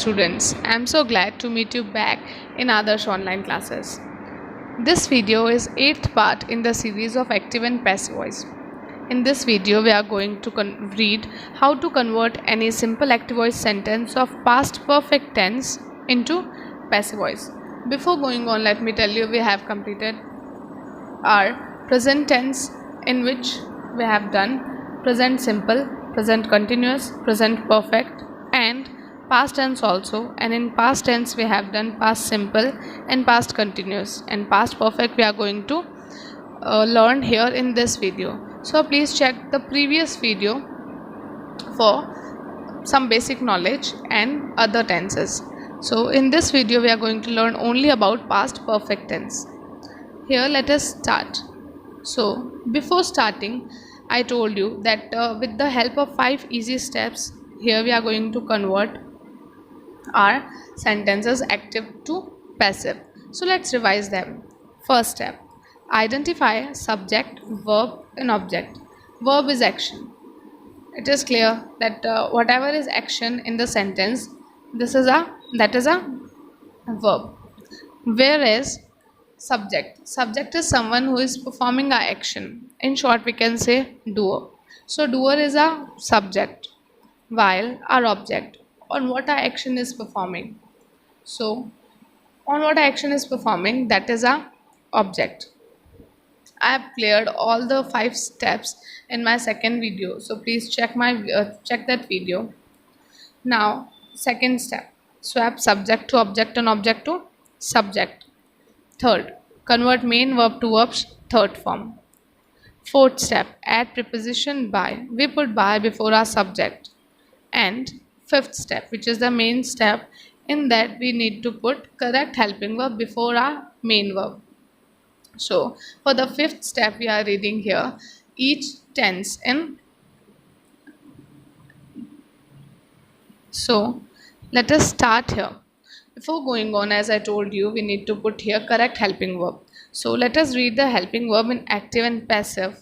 students, I am so glad to meet you back in Adarsh online classes. This video is 8th part in the series of active and passive voice. In this video, we are going to read how to convert any simple active voice sentence of past perfect tense into passive voice. Before going on, let me tell you we have completed our present tense, in which we have done present simple, present continuous, present perfect and past tense also, and in past tense we have done past simple and past continuous, and past perfect we are going to learn here in this video. So please check the previous video for some basic knowledge and other tenses. So in this video we are going to learn only about past perfect tense. Here let us start. So before starting, I told you that with the help of 5 easy steps, here we are going to convert our sentences active to passive. So let's revise them. First step, identify subject, verb and object. Verb is action. It is clear that whatever is action in the sentence, that is a verb. Whereas subject is someone who is performing our action. In short, we can say doer. So doer is a subject, while our object, on what our action is performing. So on what our action is performing, that is a object. I have cleared all the 5 steps in my second video, so please check that video. Now second step, swap subject to object and object to subject. Third, convert main verb to verbs, third form. Fourth step, add preposition by. We put by before our subject. And fifth step, which is the main step, in that we need to put correct helping verb before our main verb. So for the fifth step we are reading here each tense in. So let us start here. Before going on, as I told you, we need to put here correct helping verb. So let us read the helping verb in active and passive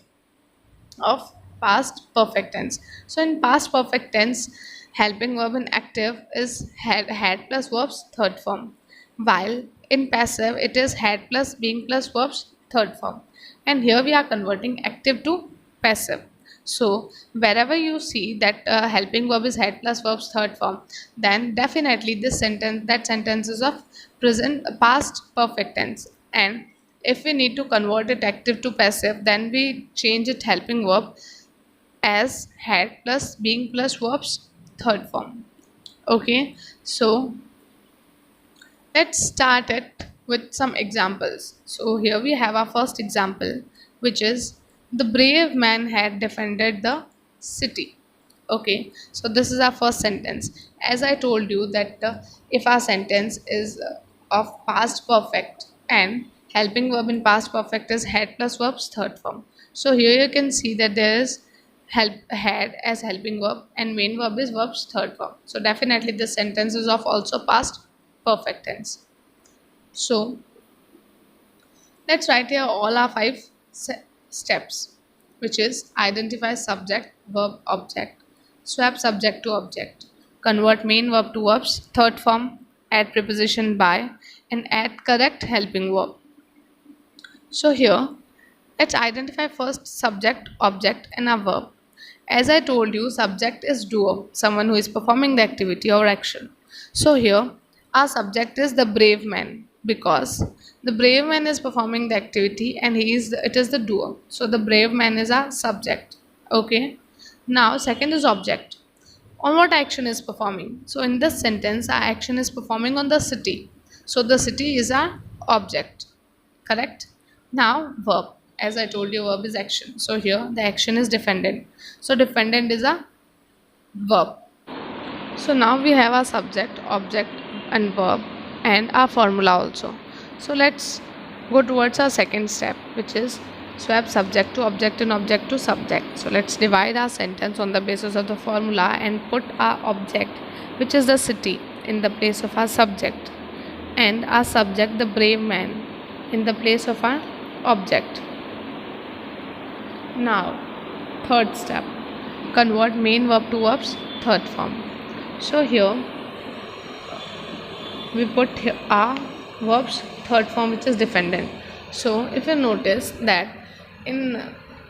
of past perfect tense. So in past perfect tense, helping verb in active is had plus verbs, third form, while in passive it is had plus being plus verbs, third form. And here we are converting active to passive. So wherever you see that helping verb is had plus verbs, third form, then definitely that sentence is of past perfect tense. And if we need to convert it active to passive, then we change it helping verb as had plus being plus verbs, third form. Okay, so let's start it with some examples. So here we have our first example, which is the brave man had defended the city. Okay, so this is our first sentence. As I told you that if our sentence is of past perfect and helping verb in past perfect is had plus verbs, third form. So here you can see that there is had as helping verb and main verb is verbs, third form. So definitely this sentence is of also past perfect tense. So let's write here all our 5 steps, which is identify subject, verb, object, swap subject to object, convert main verb to verbs, third form, add preposition by, and add correct helping verb. So here let's identify first subject, object and a verb. As I told you, subject is doer, someone who is performing the activity or action. So here our subject is the brave man, because the brave man is performing the activity and it is the doer. So the brave man is our subject. Okay. Now second is object. On what action is performing? So in this sentence our action is performing on the city. So the city is our object. Correct. Now verb. As I told you, verb is action. So here the action is defendant. So defendant is a verb. So now we have our subject, object and verb and our formula also. So let's go towards our second step, which is swap subject to object and object to subject. So let's divide our sentence on the basis of the formula and put our object, which is the city, in the place of our subject, and our subject, the brave man, in the place of our object. Now third step, convert main verb to verbs, third form. So here we put here a verb's third form, which is defendant. So if you notice that in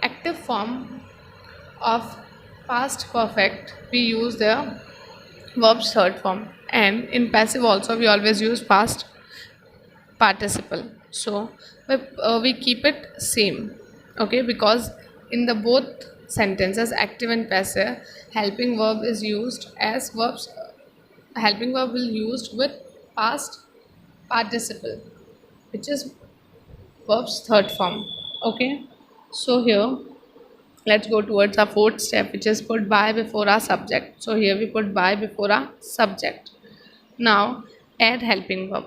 active form of past perfect we use the verb's third form, and in passive also we always use past participle. So we keep it same, okay, because in the both sentences, active and passive, helping verb is used as verbs. Helping verb will used with past participle, which is verb's third form. Okay, so here let's go towards our fourth step, which is put by before our subject. So here we put by before our subject. Now add helping verb.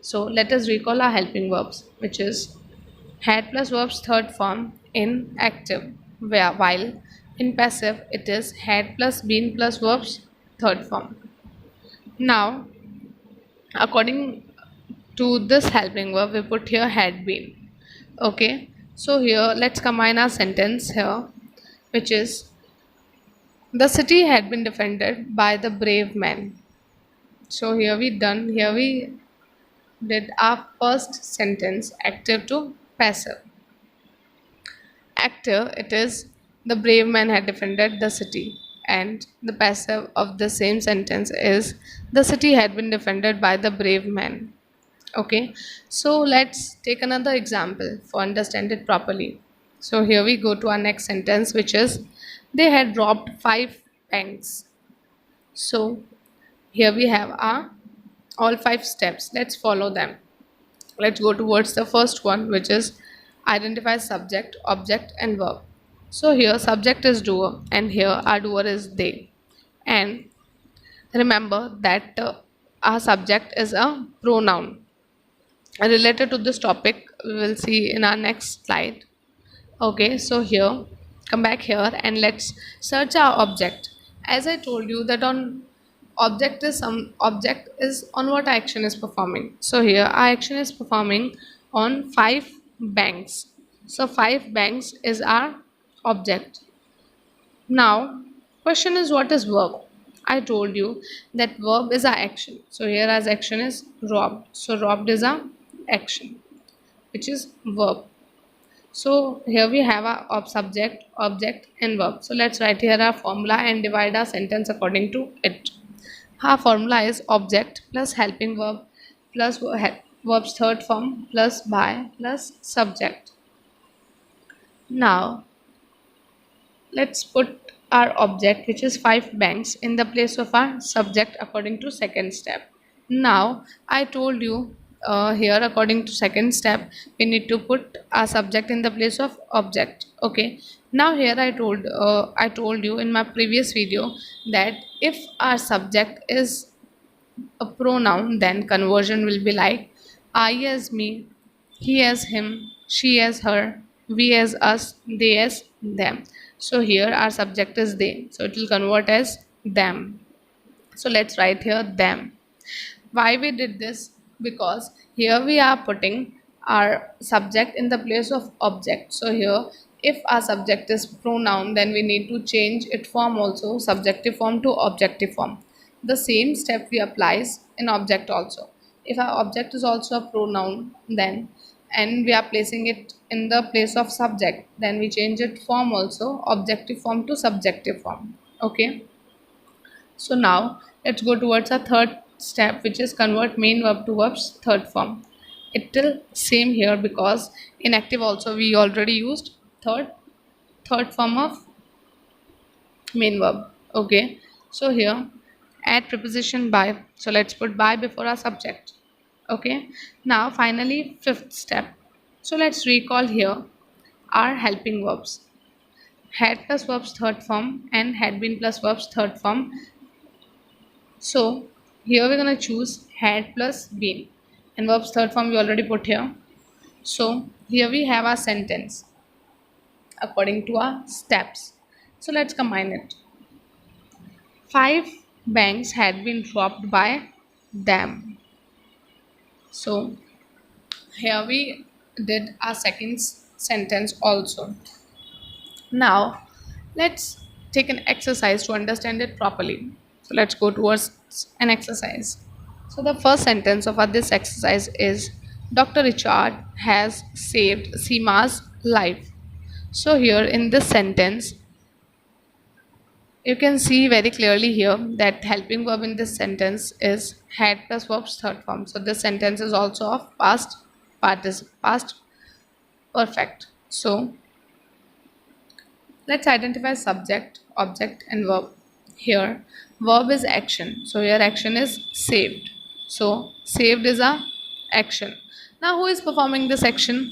So let us recall our helping verbs, which is had plus verb's third form in active, while in passive it is had plus been plus verb's third form. Now, according to this helping verb, we put here had been. Okay, so here let's combine our sentence here, which is the city had been defended by the brave men. So here we did our first sentence active to passive. Active, it is the brave man had defended the city, and the passive of the same sentence is the city had been defended by the brave man. Okay, so let's take another example for understand it properly. So here we go to our next sentence, which is they had robbed 5 banks. So here we have our all 5 steps. Let's follow them. Let's go towards the first one, which is identify subject, object, and verb. So here subject is doer, and here our doer is they. And remember that our subject is a pronoun. Related to this topic, we will see in our next slide. Okay, so here, come back here and let's search our object. As I told you that on object is on what action is performing. So here our action is performing on 5 banks. So 5 banks is our object. Now question is, what is verb? I told you that verb is our action. So here as action is robbed. So robbed is our action, which is verb. So here we have our subject, object, and verb. So let's write here our formula and divide our sentence according to it. Our formula is object plus helping verb plus verb's third form plus by plus subject. Now let's put our object, which is 5 banks, in the place of our subject according to second step. Now I told you here according to second step we need to put our subject in the place of object. Okay, now here I told you in my previous video that if our subject is a pronoun, then conversion will be like I as me, he as him, she as her, we as us, they as them. So here our subject is they, so it will convert as them. So let's write here them. Why we did this? Because here we are putting our subject in the place of object. So here if our subject is pronoun, then we need to change its form also, subjective form to objective form. The same step we applies in object also. If our object is also a pronoun, then and we are placing it in the place of subject, then we change it form also, objective form to subjective form. Okay, so now let's go towards our third step, which is convert main verb to verb's third form. It will same here because in active also we already used third form of main verb. Okay, so here add preposition by. So let's put by before our subject. Okay, now finally fifth step. So let's recall here our helping verbs. Had plus verb's third form and had been plus verb's third form. So here we're gonna choose had plus been, and verb's third form we already put here. So here we have our sentence according to our steps. So let's combine it. 5 banks had been robbed by them. So here we did our second sentence also. Now let's take an exercise to understand it properly. So let's go towards an exercise. So the first sentence of this exercise is Dr. Richard has saved Seema's life. So here in this sentence, you can see very clearly here that helping verb in this sentence is had plus verb's third form. So this sentence is also of past perfect. So let's identify subject, object, and verb. Here, verb is action. So here action is saved. So saved is a action. Now who is performing this action?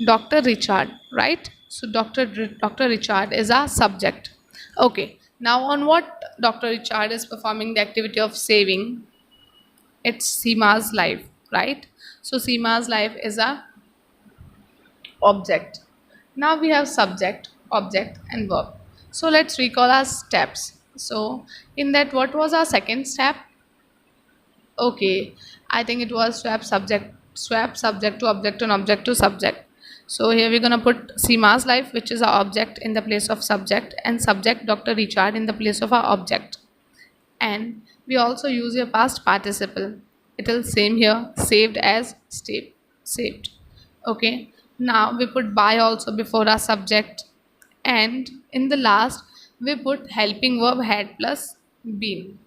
Dr. Richard, right? So Dr. Richard is a subject. Okay. Now on what Dr. Richard is performing the activity of saving? It's Seema's life, right? So Seema's life is a object. Now we have subject, object, and verb. So let's recall our steps. So in that, what was our second step? Okay, I think it was swap subject to object and object to subject. So here we're gonna put Seema's life, which is our object, in the place of subject, and subject Dr. Richard in the place of our object. And we also use your past participle. It will same here, saved as saved. Okay, now we put by also before our subject, and in the last we put helping verb had plus been.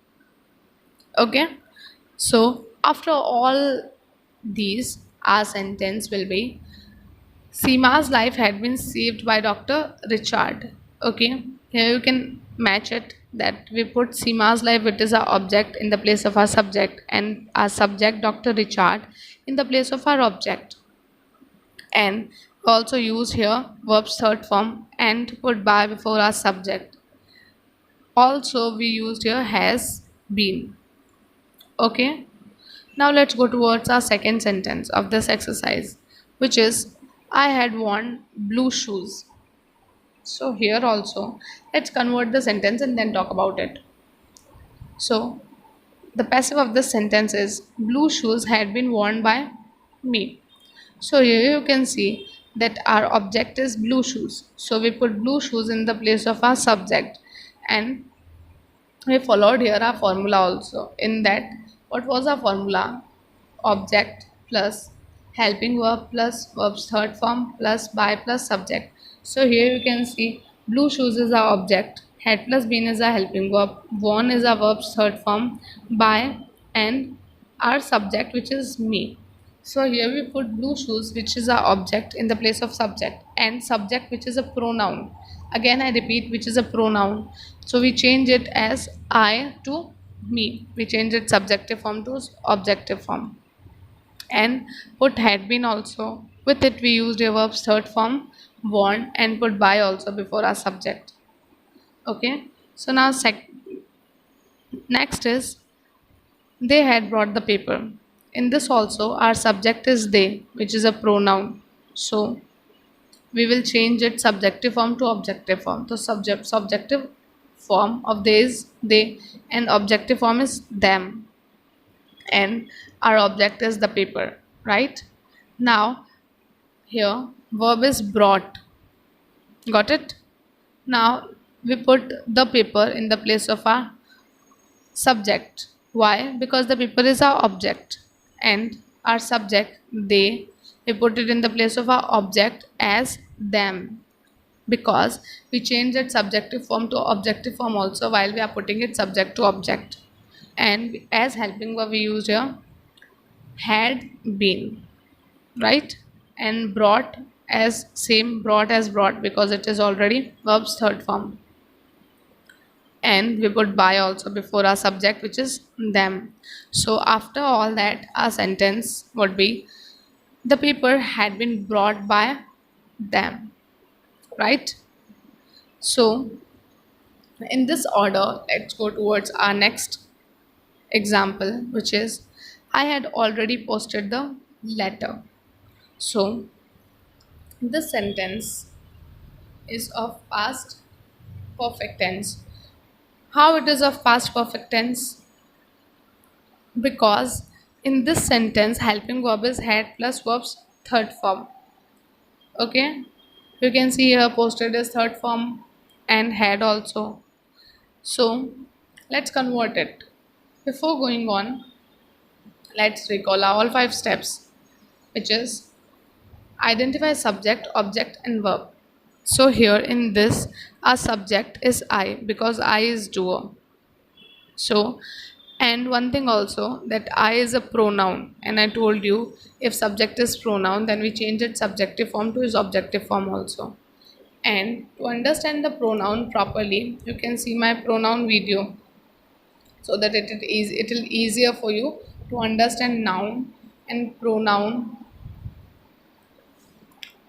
Okay, so after all these, our sentence will be Seema's life had been saved by Dr. Richard. Okay, here you can match it that we put Seema's life, which is our object, in the place of our subject, and our subject, Dr. Richard, in the place of our object. And we also use here verb's third form and put by before our subject. Also, we used here has been. Okay, now let's go towards our second sentence of this exercise, which is I had worn blue shoes. So here also, let's convert the sentence and then talk about it. So the passive of this sentence is blue shoes had been worn by me. So here you can see that our object is blue shoes. So we put blue shoes in the place of our subject, and we followed here our formula also. In that, what was our formula? Object plus helping verb plus verb's third form plus by plus subject. So here you can see blue shoes is our object, had plus been is our helping verb, worn is our verb's third form, by, and our subject, which is me. So here we put blue shoes, which is our object, in the place of subject, and subject, which is a pronoun. Again I repeat, which is a pronoun. So we change it as I to me. We change its subjective form to objective form. And put had been also. With it we used a verb's third form, worn, and put by also before our subject. Okay. So now next is they had brought the paper. In this also our subject is they, which is a pronoun. So we will change its subjective form to objective form. So subjective form of they is they, and objective form is them, and our object is the paper, right? Now here verb is brought. Got it? Now we put the paper in the place of our subject. Why? Because the paper is our object, and our subject they, we put it in the place of our object as them, because we change that subjective form to objective form also while we are putting it subject to object. And as helping verb we used here had been, right? And brought as same, brought as brought, because it is already verb's third form. And we put by also before our subject, which is them. So after all that, our sentence would be the paper had been brought by them, right? So in this order, let's go towards our next example, which is I had already posted the letter. So this sentence is of past perfect tense. How it is of past perfect tense? Because in this sentence helping verb is had plus verb's third form. Okay, you can see here posted is third form and had also. So let's convert it. Before going on, Let's recall all 5 steps, which is identify subject, object, and verb. So here in this, our subject is I because I is doer. So, and one thing also that I is a pronoun, and I told you if subject is pronoun, then we change its subjective form to its objective form also. And to understand the pronoun properly, you can see my pronoun video so that it will easier for you to understand noun and pronoun.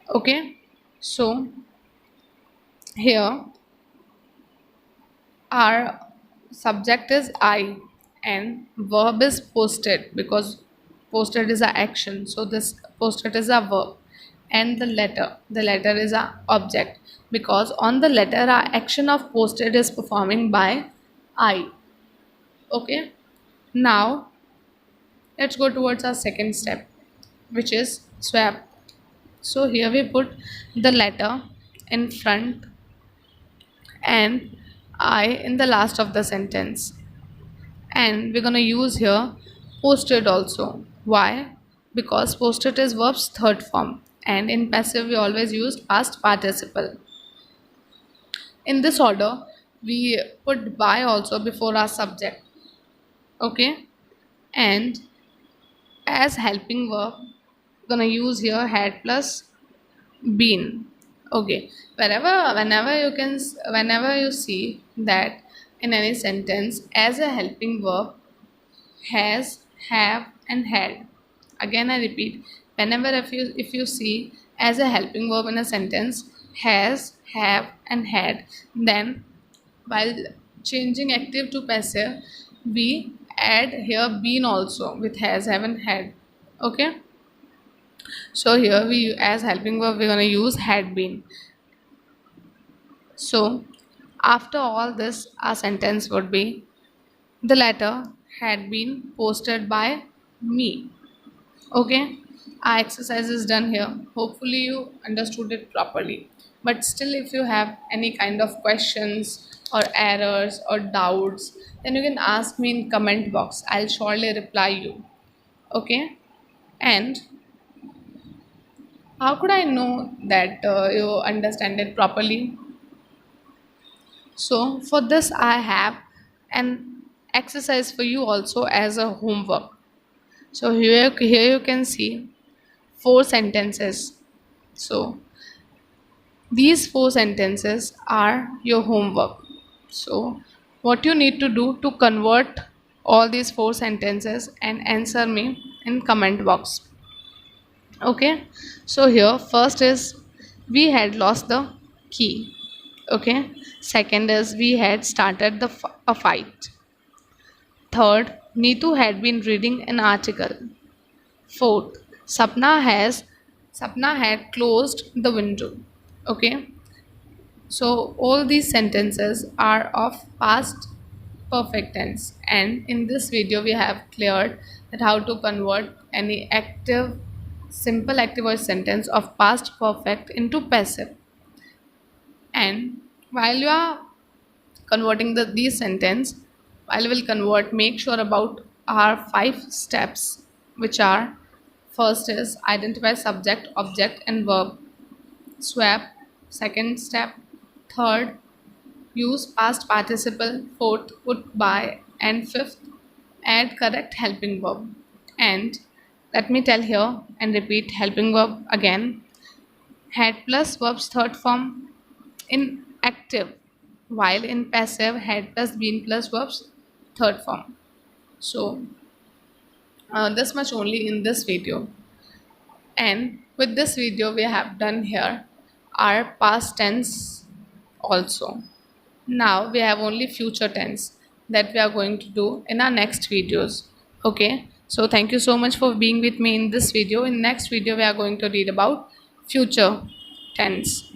Okay, so here our subject is I and verb is posted because posted is a action. So this posted is a verb and the letter is a object because on the letter our action of posted is performing by I. Okay. Now let's go towards our second step, which is swap. So here we put the letter in front and I in the last of the sentence. And we're going to use here posted also. Why? Because posted is verb's third form and in passive we always use past participle. In this order we put by also before our subject. Okay, and as helping verb we're gonna use here had plus been. Okay, whenever you see that in any sentence as a helping verb has, have, and had. Again, I repeat, whenever if you see as a helping verb in a sentence has, have, and had, then while changing active to passive, we add here been also with has, have, and had. Okay. So here we as helping verb we're gonna use had been. So after all this, our sentence would be the letter had been posted by me. Okay, our exercise is done here. Hopefully, you understood it properly. But still, if you have any kind of questions or errors or doubts, then you can ask me in comment box. I'll surely reply you. Okay, and how could I know that you understand it properly? So for this, I have an exercise for you also as a homework. So here you can see 4 sentences. So these 4 sentences are your homework. So what you need to do to convert all these 4 sentences and answer me in comment box. Okay. So here first is we had lost the key. Okay. Second is we had started a fight. Third, Neetu had been reading an article. Fourth, Sapna had closed the window. Okay. So all these sentences are of past perfect tense, and in this video we have cleared that how to convert any active simple active voice sentence of past perfect into passive. And while you are converting these sentence, while we'll convert, make sure about our 5 steps, which are first is identify subject, object, and verb. Swap, second step. Third, use past participle. Fourth, put by. And fifth, add correct helping verb. And let me tell here and repeat helping verb again. Had plus verb's third form in active, while in passive had plus been plus verb's third form. So this much only in this video. And with this video we have done here our past tense also. Now we have only future tense that we are going to do in our next videos. Okay, so thank you so much for being with me in this video. In next video we are going to read about future tense.